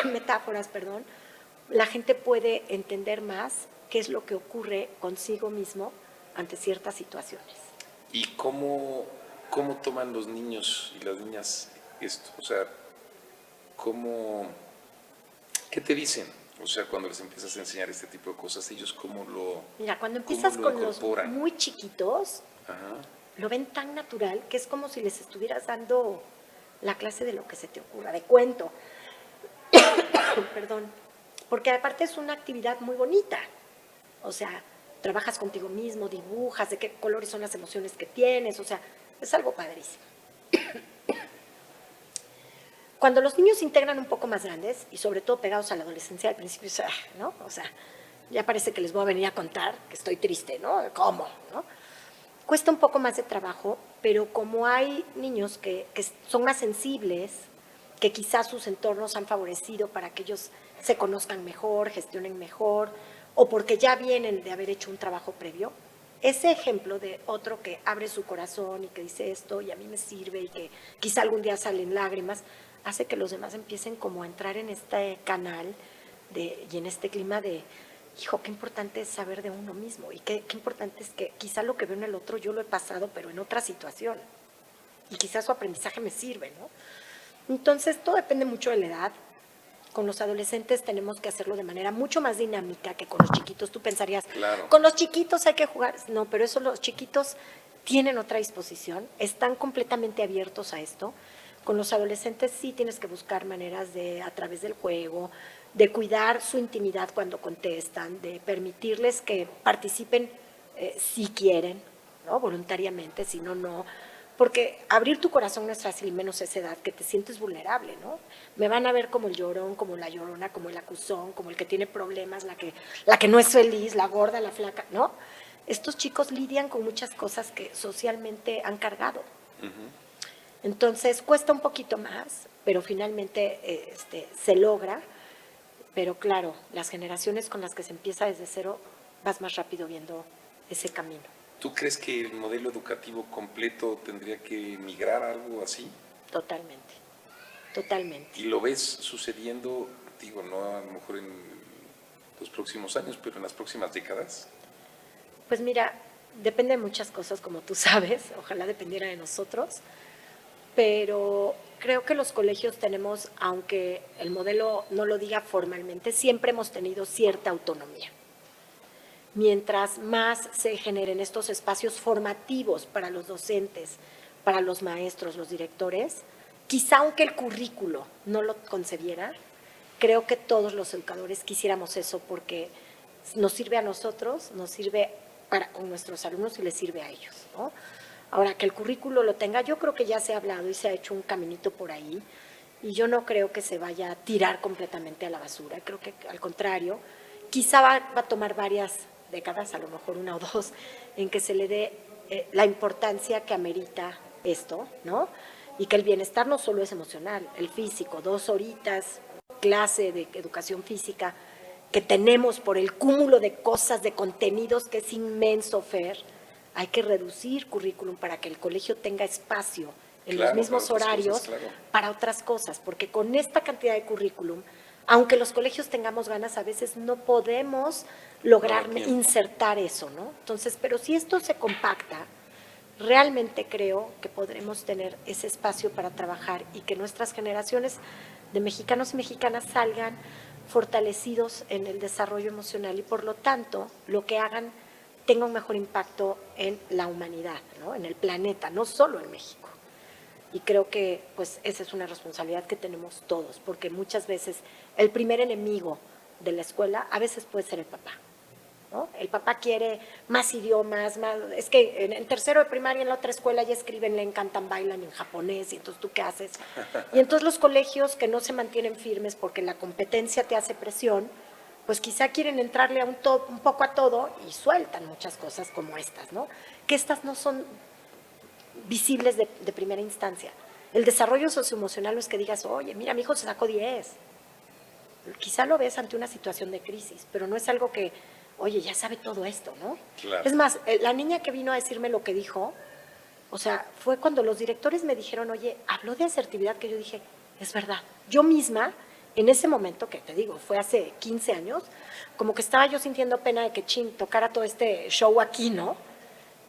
metáforas, perdón, la gente puede entender más qué es lo que ocurre consigo mismo ante ciertas situaciones. ¿Y cómo toman los niños y las niñas esto? O sea, ¿qué te dicen? O sea, cuando les empiezas a enseñar este tipo de cosas, ellos cómo lo Mira, cuando empiezas con los incorporan? muy chiquitos, Ajá. lo ven tan natural que es como si les estuvieras dando la clase de lo que se te ocurra, de cuento. Perdón. Porque aparte es una actividad muy bonita. O sea, trabajas contigo mismo, dibujas, de qué colores son las emociones que tienes, o sea, es algo padrísimo. Cuando los niños se integran un poco más grandes, y sobre todo pegados a la adolescencia, al principio, ¿no? O sea, ya parece que les voy a venir a contar que estoy triste, ¿no? ¿Cómo? ¿No? Cuesta un poco más de trabajo, pero como hay niños que son más sensibles, que quizás sus entornos han favorecido para que ellos se conozcan mejor, gestionen mejor, o porque ya vienen de haber hecho un trabajo previo, ese ejemplo de otro que abre su corazón y que dice esto y a mí me sirve y que quizá algún día salen lágrimas, hace que los demás empiecen como a entrar en este canal y en este clima de, hijo, qué importante es saber de uno mismo y qué importante es que quizá lo que veo en el otro yo lo he pasado, pero en otra situación. Y quizás su aprendizaje me sirve, ¿no? Entonces, todo depende mucho de la edad. Con los adolescentes tenemos que hacerlo de manera mucho más dinámica que con los chiquitos. Tú pensarías, claro, con los chiquitos hay que jugar. No, pero eso los chiquitos tienen otra disposición, están completamente abiertos a esto. Con los adolescentes sí tienes que buscar maneras de, a través del juego, de cuidar su intimidad cuando contestan, de permitirles que participen si quieren, ¿no? Voluntariamente, si no, no. Porque abrir tu corazón no es fácil, y menos a esa edad, que te sientes vulnerable, ¿no? Me van a ver como el llorón, como la llorona, como el acusón, como el que tiene problemas, la que no es feliz, la gorda, la flaca, ¿no? Estos chicos lidian con muchas cosas que socialmente han cargado. Entonces, cuesta un poquito más, pero finalmente se logra. Pero claro, las generaciones con las que se empieza desde cero, vas más rápido viendo ese camino. ¿Tú crees que el modelo educativo completo tendría que migrar a algo así? Totalmente, totalmente. ¿Y lo ves sucediendo, digo, no a lo mejor en los próximos años, pero en las próximas décadas? Pues mira, depende de muchas cosas, como tú sabes, ojalá dependiera de nosotros, pero creo que los colegios tenemos, aunque el modelo no lo diga formalmente, siempre hemos tenido cierta autonomía. Mientras más se generen estos espacios formativos para los docentes, para los maestros, los directores, quizá aunque el currículo no lo concebiera, creo que todos los educadores quisiéramos eso porque nos sirve a nosotros, nos sirve con nuestros alumnos y les sirve a ellos, ¿no? Ahora, que el currículo lo tenga, yo creo que ya se ha hablado y se ha hecho un caminito por ahí y yo no creo que se vaya a tirar completamente a la basura, creo que al contrario, quizá va a tomar varias décadas, a lo mejor una o dos, en que se le dé la importancia que amerita esto, ¿no? Y que el bienestar no solo es emocional, el físico, 2 horitas, clase de educación física, que tenemos por el cúmulo de cosas, de contenidos que es inmenso, Fer, hay que reducir currículum para que el colegio tenga espacio en los mismos horarios para otras cosas, porque con esta cantidad de currículum, aunque los colegios tengamos ganas, a veces no podemos lograr insertar eso, ¿no? Entonces, pero si esto se compacta, realmente creo que podremos tener ese espacio para trabajar y que nuestras generaciones de mexicanos y mexicanas salgan fortalecidos en el desarrollo emocional y por lo tanto lo que hagan tenga un mejor impacto en la humanidad, ¿no? En el planeta, no solo en México. Y creo que pues esa es una responsabilidad que tenemos todos, porque muchas veces el primer enemigo de la escuela a veces puede ser el papá, ¿no? El papá quiere más idiomas, más, es que en tercero de primaria en la otra escuela ya escriben, le encantan, bailan en japonés, y entonces ¿tú qué haces? Y entonces los colegios que no se mantienen firmes porque la competencia te hace presión, pues quizá quieren entrarle a un poco a todo y sueltan muchas cosas como estas, ¿no? Que estas no son visibles de primera instancia. El desarrollo socioemocional no es que digas, oye, mira, mi hijo se sacó 10. Quizá lo ves ante una situación de crisis, pero no es algo que, oye, ya sabe todo esto, ¿no? Claro. Es más, la niña que vino a decirme lo que dijo, o sea, fue cuando los directores me dijeron, oye, habló de asertividad, que yo dije, es verdad. Yo misma, en ese momento, que te digo, fue hace 15 años, como que estaba yo sintiendo pena de que tocara todo este show aquí, ¿no?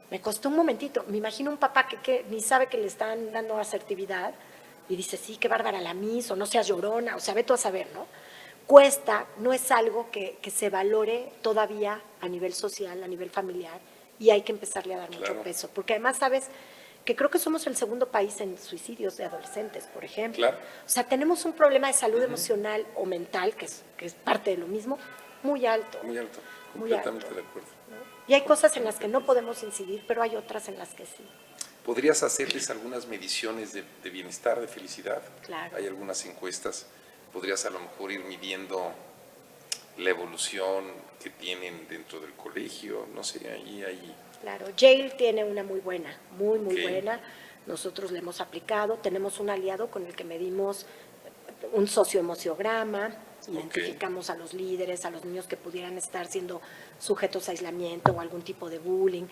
Me costó un momentito. Me imagino un papá que ni sabe que le están dando asertividad y dice, sí, qué bárbara la Miss, o no seas llorona, o sea, ve tú a saber, ¿no? Cuesta, no es algo que se valore todavía a nivel social, a nivel familiar, y hay que empezarle a dar mucho peso. Porque además, sabes, que creo que somos el segundo país en suicidios de adolescentes, por ejemplo. O sea, tenemos un problema de salud emocional o mental, que es parte de lo mismo, muy alto. Muy alto, completamente de acuerdo. Y hay cosas en las que no podemos incidir, pero hay otras en las que sí. ¿Podrías hacerles algunas mediciones de bienestar, de felicidad? Claro. Hay algunas encuestas. ¿Podrías a lo mejor ir midiendo la evolución que tienen dentro del colegio? No sé, ahí. Claro, Yale tiene una muy buena, muy buena. Nosotros la hemos aplicado. Tenemos un aliado con el que medimos un socioemociograma. Identificamos a los líderes, a los niños que pudieran estar siendo sujetos a aislamiento o algún tipo de bullying.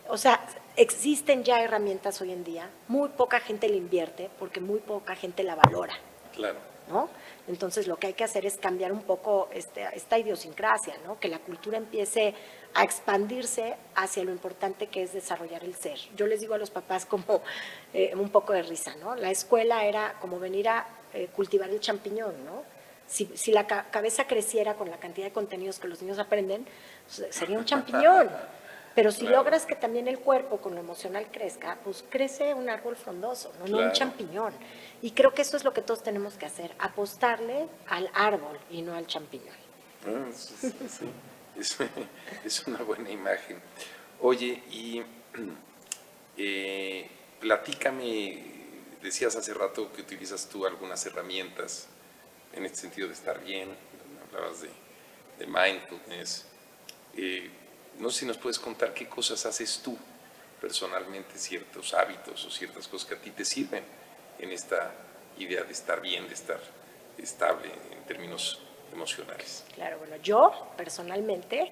O sea, existen ya herramientas hoy en día, muy poca gente le invierte porque muy poca gente la valora. Claro. ¿no? Entonces lo que hay que hacer es cambiar un poco esta idiosincrasia, ¿no? Que la cultura empiece a expandirse hacia lo importante que es desarrollar el ser. Yo les digo a los papás como un poco de risa, ¿no? La escuela era como venir a cultivar el champiñón, ¿no? Si la cabeza creciera con la cantidad de contenidos que los niños aprenden, sería un champiñón. Pero si Claro. logras que también el cuerpo con lo emocional crezca, pues crece un árbol frondoso, ¿no? Claro. No un champiñón. Y creo que eso es lo que todos tenemos que hacer, apostarle al árbol y no al champiñón. Sí, es una buena imagen. Oye, y platícame, decías hace rato que utilizas tú algunas herramientas en este sentido de estar bien, hablabas de mindfulness. No sé si nos puedes contar qué cosas haces tú personalmente, ciertos hábitos o ciertas cosas que a ti te sirven en esta idea de estar bien, de estar estable en términos emocionales. Claro, bueno, yo personalmente,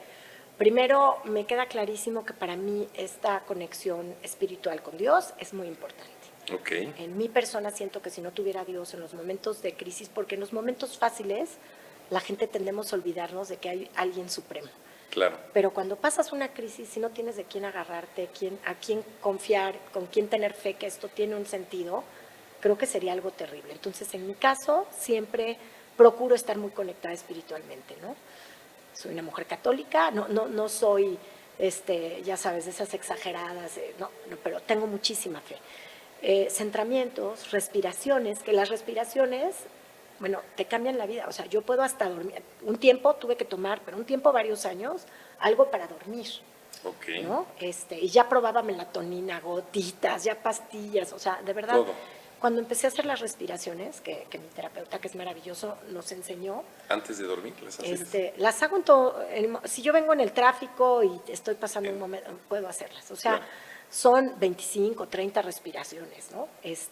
primero me queda clarísimo que para mí esta conexión espiritual con Dios es muy importante. Okay. En mi persona siento que si no tuviera a Dios en los momentos de crisis, porque en los momentos fáciles la gente tendemos a olvidarnos de que hay alguien supremo. Claro. Pero cuando pasas una crisis, si no tienes de quién agarrarte, a quién confiar, con quién tener fe que esto tiene un sentido, creo que sería algo terrible. Entonces, en mi caso, siempre procuro estar muy conectada espiritualmente, ¿no? Soy una mujer católica, no soy, ya sabes, de esas exageradas, no, pero tengo muchísima fe. Centramientos, respiraciones, que las respiraciones, bueno, te cambian la vida. O sea, yo puedo hasta dormir. Un tiempo tuve que tomar, pero un tiempo, varios años, algo para dormir. Okay. ¿No? Y ya probaba melatonina, gotitas, ya pastillas, o sea, de verdad. Todo. Cuando empecé a hacer las respiraciones, que mi terapeuta, que es maravilloso, nos enseñó. ¿Antes de dormir las haces? Las hago en todo. Si yo vengo en el tráfico y estoy pasando un momento, puedo hacerlas. O sea, claro. Son 25, 30 respiraciones, ¿no? Es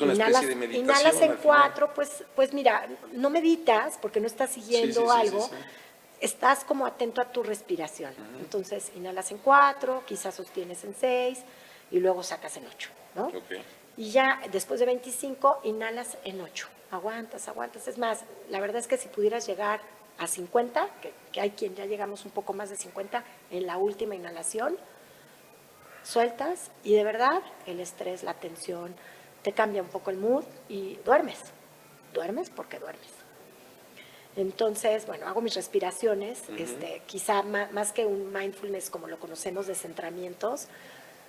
una especie de meditación. Inhalas en 4, pues mira, no meditas porque no estás siguiendo algo. Sí. Estás como atento a tu respiración. Entonces, inhalas en 4, quizás sostienes en 6 y luego sacas en 8, ¿no? Okay. Y ya después de 25, inhalas en 8. Aguantas. Es más, la verdad es que si pudieras llegar a 50, que hay quien ya llegamos un poco más de 50, en la última inhalación, sueltas y de verdad el estrés, la tensión, te cambia un poco el mood y duermes. Duermes porque duermes. Entonces, bueno, hago mis respiraciones, quizá más que un mindfulness como lo conocemos de centramientos,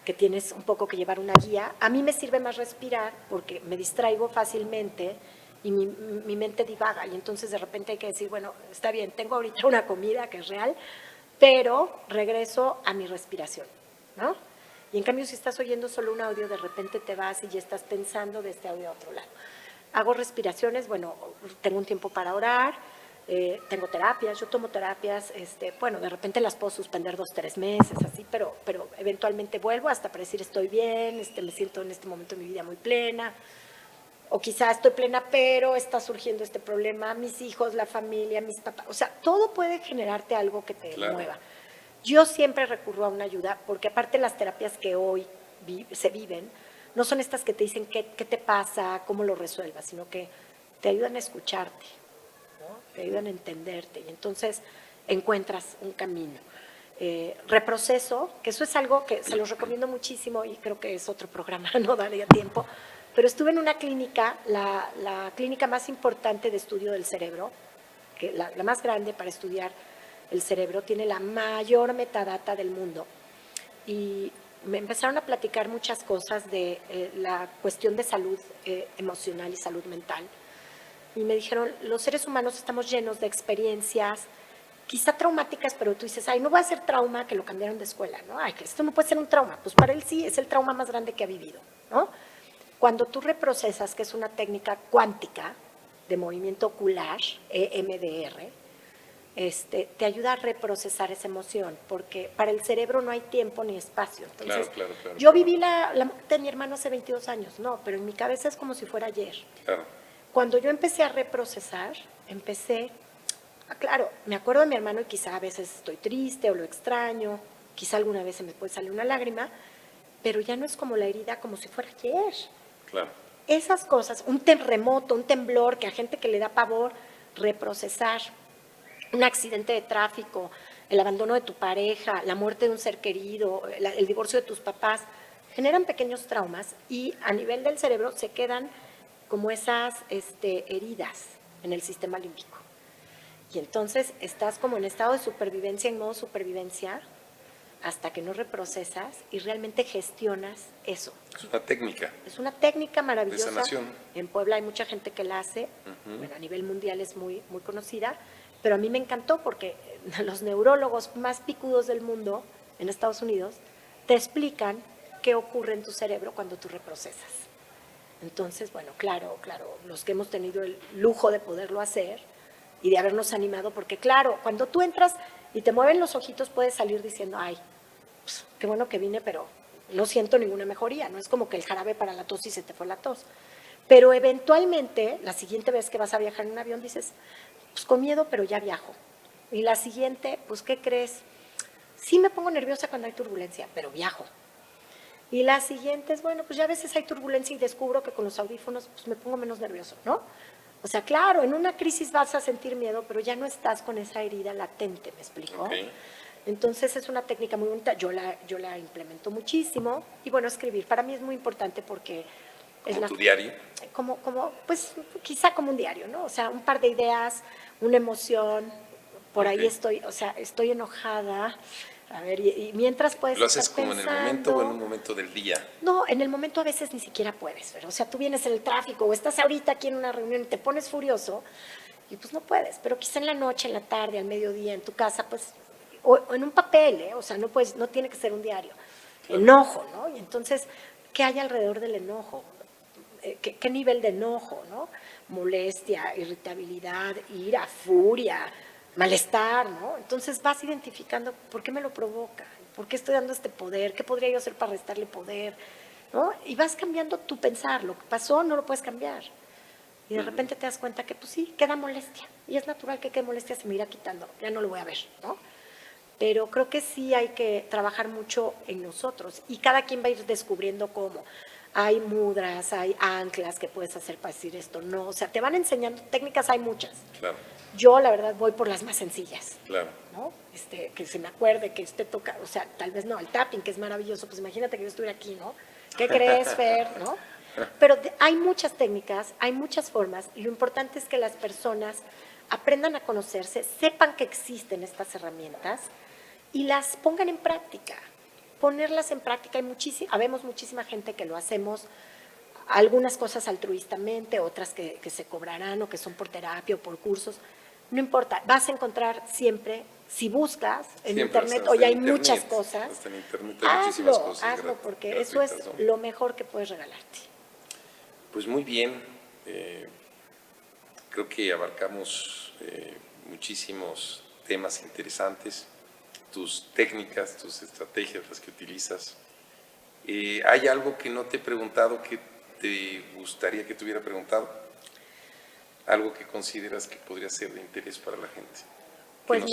que tienes un poco que llevar una guía. A mí me sirve más respirar porque me distraigo fácilmente y mi mente divaga y entonces de repente hay que decir, bueno, está bien, tengo ahorita una comida que es real, pero regreso a mi respiración, ¿no? Y en cambio, si estás oyendo solo un audio, de repente te vas y ya estás pensando de este audio a otro lado. Hago respiraciones, bueno, tengo un tiempo para orar, tengo terapias, yo tomo terapias, bueno, de repente las puedo suspender 2, 3 meses, así, pero eventualmente vuelvo hasta para decir estoy bien, me siento en este momento de mi vida muy plena, o quizá estoy plena, pero está surgiendo este problema, mis hijos, la familia, mis papás, o sea, todo puede generarte algo que te mueva. Yo siempre recurro a una ayuda, porque aparte las terapias que hoy se viven, no son estas que te dicen qué te pasa, cómo lo resuelvas, sino que te ayudan a escucharte, ¿no? Te ayudan a entenderte y entonces encuentras un camino. Reproceso, que eso es algo que se los recomiendo muchísimo y creo que es otro programa, no daría tiempo, pero estuve en una clínica, la clínica más importante de estudio del cerebro, que la más grande para estudiar el cerebro, tiene la mayor metadata del mundo y me empezaron a platicar muchas cosas de la cuestión de salud emocional y salud mental y me dijeron, los seres humanos estamos llenos de experiencias quizá traumáticas, pero tú dices, ay, no va a ser trauma que lo cambiaron de escuela, ¿no? Ay, que esto no puede ser un trauma, pues para él sí, es el trauma más grande que ha vivido, ¿no? Cuando tú reprocesas, que es una técnica cuántica de movimiento ocular, EMDR, te ayuda a reprocesar esa emoción, porque para el cerebro no hay tiempo ni espacio. Entonces, claro. Yo viví la muerte de mi hermano hace 22 años, no, pero en mi cabeza es como si fuera ayer. Claro. Cuando yo empecé a reprocesar, claro, me acuerdo de mi hermano y quizá a veces estoy triste o lo extraño, quizá alguna vez se me puede salir una lágrima, pero ya no es como la herida como si fuera ayer. Claro. esas cosas, un terremoto, un temblor, que a gente que le da pavor reprocesar, un accidente de tráfico, el abandono de tu pareja, la muerte de un ser querido, el divorcio de tus papás, generan pequeños traumas y a nivel del cerebro se quedan como esas heridas en el sistema límbico. Y entonces estás como en estado de supervivencia, en modo supervivencia, hasta que no reprocesas y realmente gestionas eso. Es una técnica. Es una técnica maravillosa. De sanación. En Puebla hay mucha gente que la hace, bueno, a nivel mundial es muy, muy conocida, pero a mí me encantó porque los neurólogos más picudos del mundo, en Estados Unidos, te explican qué ocurre en tu cerebro cuando tú reprocesas. Entonces, bueno, claro, los que hemos tenido el lujo de poderlo hacer y de habernos animado, porque claro, cuando tú entras y te mueven los ojitos, puedes salir diciendo, ay, pues, qué bueno que vine, pero no siento ninguna mejoría, no es como que el jarabe para la tos y se te fue la tos. Pero eventualmente, la siguiente vez que vas a viajar en un avión, dices, pues con miedo, pero ya viajo. Y la siguiente, pues, ¿qué crees? Sí me pongo nerviosa cuando hay turbulencia, pero viajo. Y la siguiente es, bueno, pues ya a veces hay turbulencia y descubro que con los audífonos pues me pongo menos nervioso, ¿no? O sea, claro, en una crisis vas a sentir miedo, pero ya no estás con esa herida latente, ¿me explico? Okay. Entonces es una técnica muy bonita, yo la implemento muchísimo y bueno, escribir para mí es muy importante porque es ¿Como tu diario? Pues quizá como un diario, ¿no? O sea, un par de ideas, una emoción, por ahí estoy, o sea, estoy enojada, a ver, y mientras puedes ¿Lo haces estar como pensando, en el momento o en un momento del día? No, en el momento a veces ni siquiera puedes, pero o sea, tú vienes en el tráfico o estás ahorita aquí en una reunión y te pones furioso y pues no puedes, pero quizá en la noche, en la tarde, al mediodía, en tu casa, pues, o en un papel, o sea, no puedes, no tiene que ser un diario. Claro. Enojo, ¿no? Y entonces, ¿qué hay alrededor del enojo? ¿Qué nivel de enojo, no? Molestia, irritabilidad, ira, furia, malestar, ¿no? Entonces vas identificando por qué me lo provoca, por qué estoy dando este poder, qué podría yo hacer para restarle poder, ¿no? Y vas cambiando tu pensar, lo que pasó no lo puedes cambiar. Y de repente te das cuenta que pues sí, queda molestia. Y es natural que quede molestia, se me irá quitando, ya no lo voy a ver, ¿no? Pero creo que sí hay que trabajar mucho en nosotros y cada quien va a ir descubriendo cómo. Hay mudras, hay anclas que puedes hacer para decir esto, no, o sea, te van enseñando técnicas, hay muchas. Claro. Yo, la verdad, voy por las más sencillas. Claro. ¿No? Que se me acuerde, que esté tocando, o sea, tal vez no, el tapping, que es maravilloso, pues imagínate que yo estuviera aquí, ¿no? ¿Qué crees, Fer? ¿No? Pero hay muchas técnicas, hay muchas formas, y lo importante es que las personas aprendan a conocerse, sepan que existen estas herramientas y las pongan en práctica. Ponerlas en práctica, habemos muchísima gente que lo hacemos, algunas cosas altruistamente, otras que se cobrarán o que son por terapia o por cursos, no importa, vas a encontrar siempre, si buscas en siempre, internet, hoy hay muchas cosas, hasta en internet hay muchísimas cosas hazlo, porque eso es ¿no? lo mejor que puedes regalarte. Pues muy bien, creo que abarcamos muchísimos temas interesantes, tus técnicas, tus estrategias, las que utilizas. ¿Hay algo que no te he preguntado que te gustaría que te hubiera preguntado? ¿Algo que consideras que podría ser de interés para la gente? Pues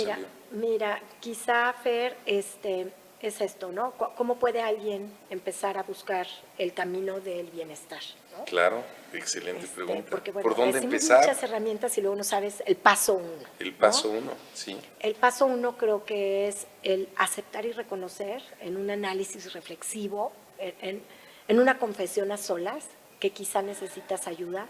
mira, quizá, Fer, es esto, ¿no? ¿Cómo puede alguien empezar a buscar el camino del bienestar? ¿No? Claro, excelente pregunta. Porque, bueno, ¿por dónde empezar? Muchas herramientas y luego no sabes el paso 1. El paso 1, sí. El paso 1 creo que es el aceptar y reconocer en un análisis reflexivo, en una confesión a solas, que quizá necesitas ayuda,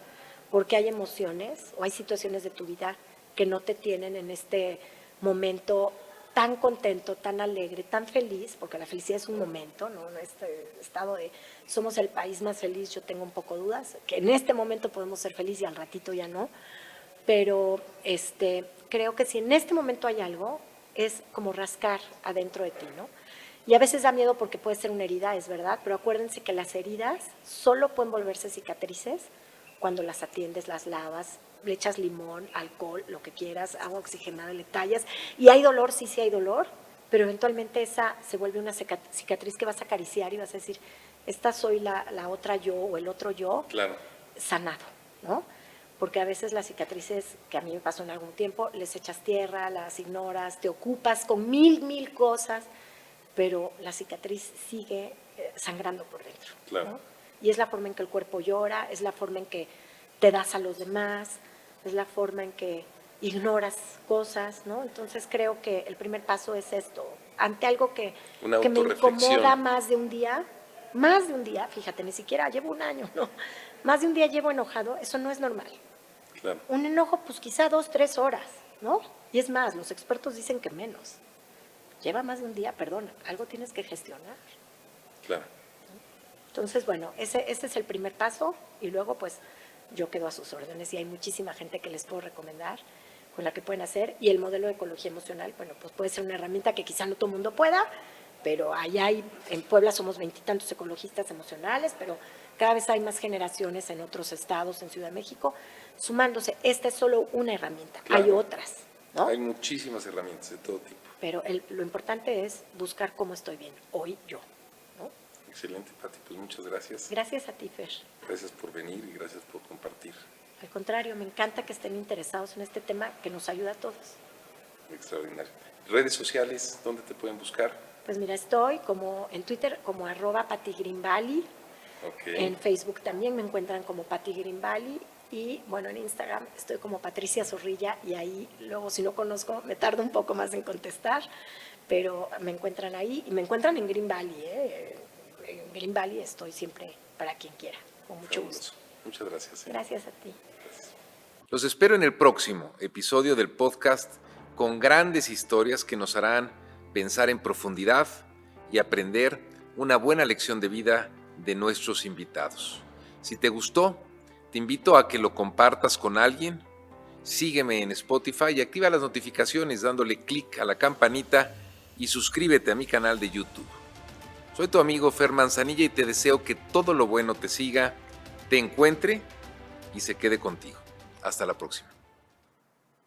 porque hay emociones o hay situaciones de tu vida que no te tienen en este momento tan contento, tan alegre, tan feliz, porque la felicidad es un momento, ¿no? Este estado de somos el país más feliz, yo tengo un poco dudas, que en este momento podemos ser felices y al ratito ya no, pero creo que si en este momento hay algo, es como rascar adentro de ti, ¿no? Y a veces da miedo porque puede ser una herida, es verdad, pero acuérdense que las heridas solo pueden volverse cicatrices cuando las atiendes, las lavas, le echas limón, alcohol, lo que quieras, agua oxigenada, le tallas. Y hay dolor, sí hay dolor, pero eventualmente esa se vuelve una cicatriz que vas a acariciar y vas a decir, esta soy la otra yo o el otro yo, claro, sanado, ¿no? Porque a veces las cicatrices, que a mí me pasó en algún tiempo, les echas tierra, las ignoras, te ocupas con mil cosas, pero la cicatriz sigue sangrando por dentro. Claro. ¿No? Y es la forma en que el cuerpo llora, es la forma en que te das a los demás, es la forma en que ignoras cosas, ¿no? Entonces creo que el primer paso es esto. Ante algo que me incomoda más de un día, fíjate, ni siquiera llevo un año, ¿no? Más de un día llevo enojado, eso no es normal. Claro. Un enojo, pues quizá 2, 3 horas, ¿no? Y es más, los expertos dicen que menos. Lleva más de un día, perdón, algo tienes que gestionar. Claro. Entonces, bueno, ese es el primer paso y luego pues yo quedo a sus órdenes y hay muchísima gente que les puedo recomendar con la que pueden hacer y el modelo de ecología emocional, bueno, pues puede ser una herramienta que quizá no todo el mundo pueda, pero allá hay, en Puebla somos 20 y tantos ecologistas emocionales, pero cada vez hay más generaciones en otros estados, en Ciudad de México, sumándose. Esta es solo una herramienta, claro, hay otras, ¿no? Hay muchísimas herramientas de todo tipo. Pero lo importante es buscar cómo estoy bien, hoy yo, ¿no? Excelente, Pati, pues muchas gracias. Gracias a ti, Fer. Gracias por venir y gracias por compartir. Al contrario, me encanta que estén interesados en este tema que nos ayuda a todos. Extraordinario. Redes sociales, ¿dónde te pueden buscar? Pues mira, estoy como en Twitter como @PatiGreenValley. Okay. En Facebook también me encuentran como Pati Greenvalley y bueno, en Instagram estoy como Patricia Zorrilla y ahí luego si no conozco me tardo un poco más en contestar, pero me encuentran ahí y me encuentran en Green Valley, En Green Valley estoy siempre para quien quiera, con mucho gusto. Muchas gracias. Gracias a ti. Gracias. Los espero en el próximo episodio del podcast con grandes historias que nos harán pensar en profundidad y aprender una buena lección de vida de nuestros invitados. Si te gustó, te invito a que lo compartas con alguien. Sígueme en Spotify y activa las notificaciones dándole clic a la campanita y suscríbete a mi canal de YouTube. Soy tu amigo Fer Manzanilla y te deseo que todo lo bueno te siga, te encuentre y se quede contigo. Hasta la próxima.